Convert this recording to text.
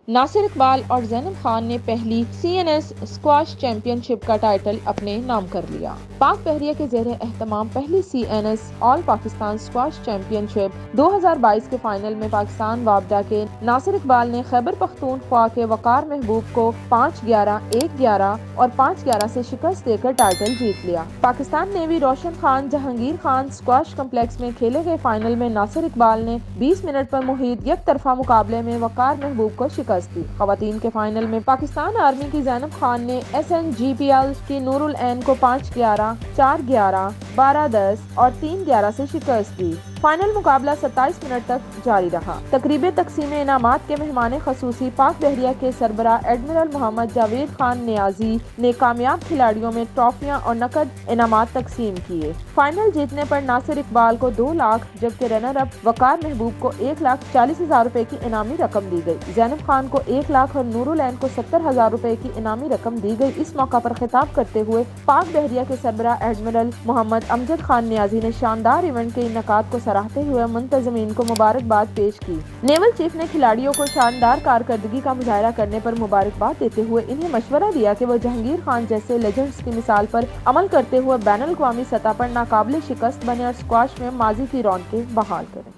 ناصر اقبال اور زینب خان نے پہلی CNS اسکواش چیمپئن شپ کا ٹائٹل اپنے نام کر لیا۔ پاک بحریہ کے زیر اہتمام پہلی CNS آل پاکستان اسکواش چیمپئن شپ 2022 کے فائنل میں پاکستان وابڈا کے ناصر اقبال نے خیبر پختونخوا کے وقار محبوب کو 5-11، 1-11 اور 5-11 سے شکست دے کر ٹائٹل جیت لیا۔ پاکستان نیوی روشن خان جہانگیر خان اسکواش کمپلیکس میں کھیلے گئے فائنل میں ناصر اقبال نے 20 منٹ پر محیط یک طرفہ مقابلے میں وقار محبوب کو شکست دی۔ خواتین کے فائنل میں پاکستان آرمی کی زینب خان نے SNGPL کی نور العین کو 5-11، 4-11، 12-10 اور 3-11 سے شکست دی۔ فائنل مقابلہ 27 منٹ تک جاری رہا۔ تقریب تقسیم انعامات کے مہمان خصوصی پاک بحریہ کے سربراہ ایڈمرل محمد جاوید خان نیازی نے کامیاب کھلاڑیوں میں ٹرافیاں اور نقد انعامات تقسیم کیے۔ فائنل جیتنے پر ناصر اقبال کو 2 لاکھ جبکہ رنر اپ وقار محبوب کو 1,40,000 روپے کی انعامی رقم دی گئی۔ زینب خان کو 1 لاکھ اور نور العین کو 70,000 روپے کی انعامی رقم دی گئی۔ اس موقع پر خطاب کرتے ہوئے پاک بحریہ کے سربراہ ایڈمرل محمد امجد خان نیازی نے شاندار ایونٹ کے انعقاد کو سراہتے ہوئے منتظمین کو مبارکباد پیش کی۔ نیول چیف نے کھلاڑیوں کو شاندار کارکردگی کا مظاہرہ کرنے پر مبارکباد دیتے ہوئے انہیں مشورہ دیا کہ وہ جہانگیر خان جیسے لیجنڈز کی مثال پر عمل کرتے ہوئے بین الاقوامی سطح پر ناقابل شکست بنے اور اسکواش میں ماضی کی رونقیں بحال کریں۔